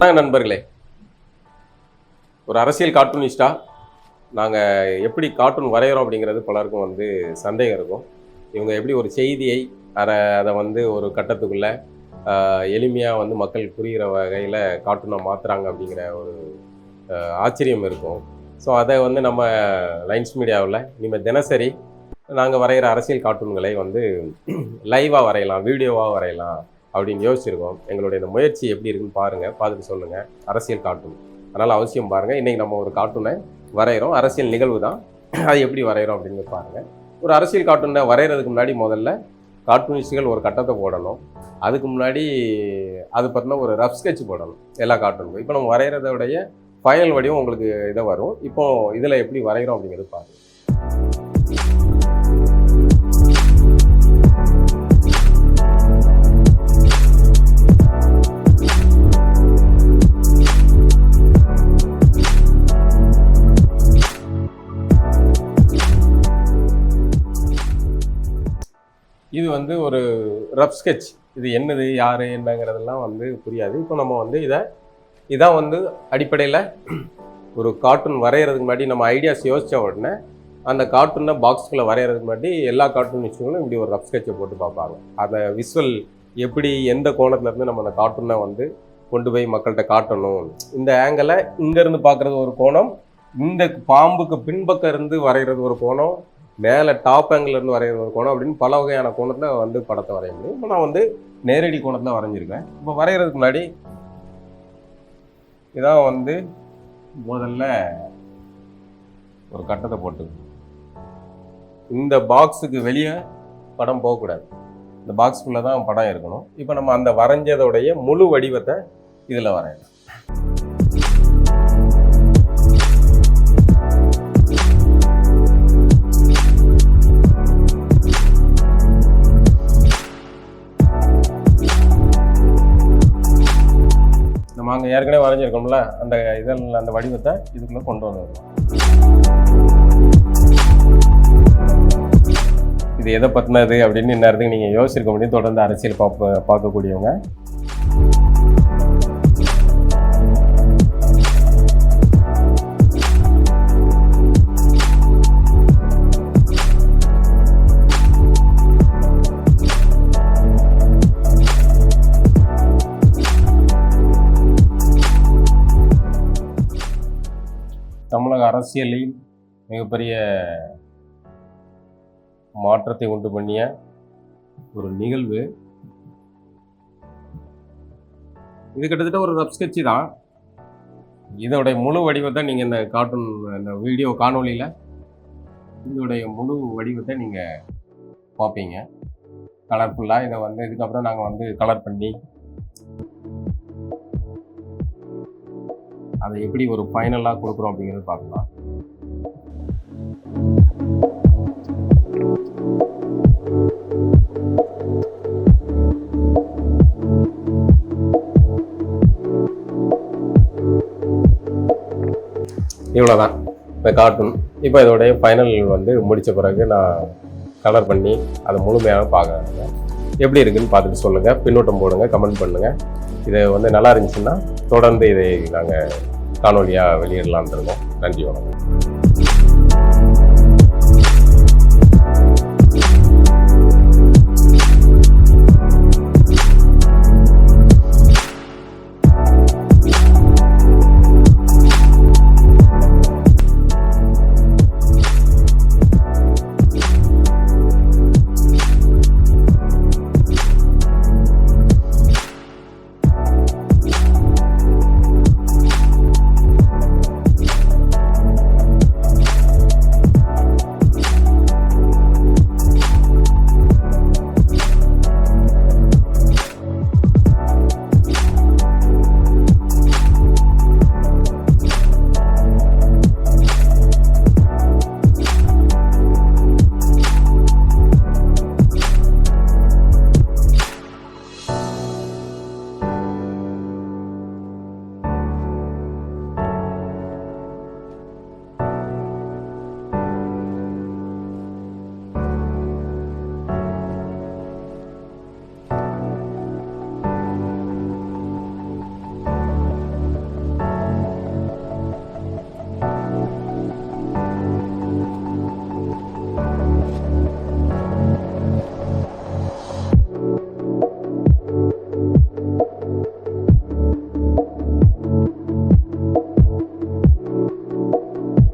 நண்பர்களே, ஒரு அரசியல் கார்ட்டூனிஸ்டா நாங்கள் எப்படி கார்ட்டூன் வரைகிறோம் அப்படிங்கிறது பலருக்கும் சந்தேகம் இருக்கும். இவங்க எப்படி ஒரு செய்தியை அதை ஒரு கட்டத்துக்குள்ளே எளிமையாக மக்கள் புரிகிற வகையில் கார்ட்டூனை மாற்றுறாங்க அப்படிங்கிற ஒரு ஆச்சரியம் இருக்கும். ஸோ அதை நம்ம லைன்ஸ் மீடியாவில் இனிமேல் தினசரி நாங்கள் வரைகிற அரசியல் கார்ட்டூன்களை லைவாக வரையலாம், வீடியோவாக வரையலாம் அப்படின்னு யோசிச்சிருக்கோம். எங்களுடைய இந்த முயற்சி எப்படி இருக்குன்னு பாருங்கள், பார்த்துட்டு சொல்லுங்கள். அரசியல் கார்ட்டூன், அதனால் அவசியம் பாருங்கள். இன்றைக்கி நம்ம ஒரு கார்ட்டூனை வரைகிறோம், அரசியல் நிகழ்வு தான், அது எப்படி வரைகிறோம் அப்படின்னு பாருங்கள். ஒரு அரசியல் கார்ட்டூனை வரைகிறதுக்கு முன்னாடி முதல்ல கார்ட்டூனிஸ்டுகள் ஒரு கட்டத்தை போடணும். அதுக்கு முன்னாடி அது பார்த்தீங்கன்னா ஒரு ரஃப் ஸ்கெட்ச் போடணும் எல்லா கார்ட்டூனுக்கும். இப்போ நம்ம வரைகிறதோடைய ஃபைனல் வடிவம் உங்களுக்கு இதை வரும். இப்போது இதில் எப்படி வரைகிறோம் அப்படிங்கிறது பாருங்கள். இது ஒரு ரஃப் ஸ்கெட்ச். இது என்னது, யார், என்னங்கிறதெல்லாம் புரியாது. இப்போ நம்ம இதான் அடிப்படையில் ஒரு கார்ட்டூன் வரைகிறதுக்கு முன்னாடி நம்ம ஐடியாஸ் யோசித்த உடனே அந்த கார்ட்டூனை பாக்ஸ்குள்ளே வரைகிறதுக்கு முன்னாடி எல்லா கார்ட்டூனிஸ்டுகளும் இப்படி ஒரு ரஃப் ஸ்கெட்சை போட்டு பார்ப்பாங்க. அந்த விஷுவல் எப்படி, எந்த கோணத்துலேருந்து நம்ம அந்த கார்ட்டூனை கொண்டு போய் மக்கள்கிட்ட காட்டணும், இந்த ஆங்கிளை இங்கேருந்து பார்க்குறது ஒரு கோணம், இந்த பாம்புக்கு பின்பக்கம் இருந்து வரைகிறது ஒரு கோணம், மேலே டாப் ஆங்கிலேருந்து வரைகிற ஒரு கோணம் அப்படின்னு பல வகையான கோணத்தில் படத்தை வரைய முடியும். இப்போ நான் நேரடி கோணத்தில் வரைஞ்சிருக்கேன். இப்போ வரைகிறதுக்கு முன்னாடி இதான் முதல்ல ஒரு கட்டத்தை போட்டு இந்த பாக்ஸுக்கு வெளியே படம் போகக்கூடாது, இந்த பாக்ஸுக்குள்ளே தான் படம் இருக்கணும். இப்போ நம்ம அந்த வரைஞ்சதோடைய முழு வடிவத்தை இதில் வரையலாம். நம்ம அங்கே ஏற்கனவே வரைஞ்சிருக்கோம்ல, அந்த அந்த வடிவத்தை இதுக்குள்ளே கொண்டு வந்துடலாம். இது எதை பற்றினது அப்படின்னு இந்நேரத்துக்கு நீங்கள் யோசிச்சிருக்க முடியும். தொடர்ந்து அரசியல் பார்க்கக்கூடியவங்க தமிழக அரசியலில் மிகப்பெரிய மாற்றத்தை உண்டு பண்ணிய ஒரு நிகழ்வு இது. கிட்டத்தட்ட ஒரு ரஃப் ஸ்கெட்ச் தான். இதோடைய முழு வடிவத்தை நீங்கள் இந்த கார்ட்டூன், இந்த வீடியோ காணொலியில் இதோடைய முழு வடிவத்தை நீங்கள் பார்ப்பீங்க கலர்ஃபுல்லாக. இதை இதுக்கப்புறம் நாங்கள் கலர் பண்ணி அதை எப்படி ஒரு ஃபைனலாக கொடுக்குறோம் அப்படிங்கிறது பார்க்கலாம். இவ்வளோதான் இப்போ கார்ட்டூன். இப்போ இதோடைய ஃபைனல் முடித்த பிறகு நான் கலர் பண்ணி அதை முழுமையாக பார்க்குறேன். எப்படி இருக்குதுன்னு பார்த்துட்டு சொல்லுங்கள், பின்னூட்டம் போடுங்க, கமெண்ட் பண்ணுங்கள். இது நல்லா இருந்துச்சுன்னா தொடர்ந்து இதை நாங்கள் காணொலியாக வெளியிடலான்னு இருக்கோம். நன்றி, வணக்கம்.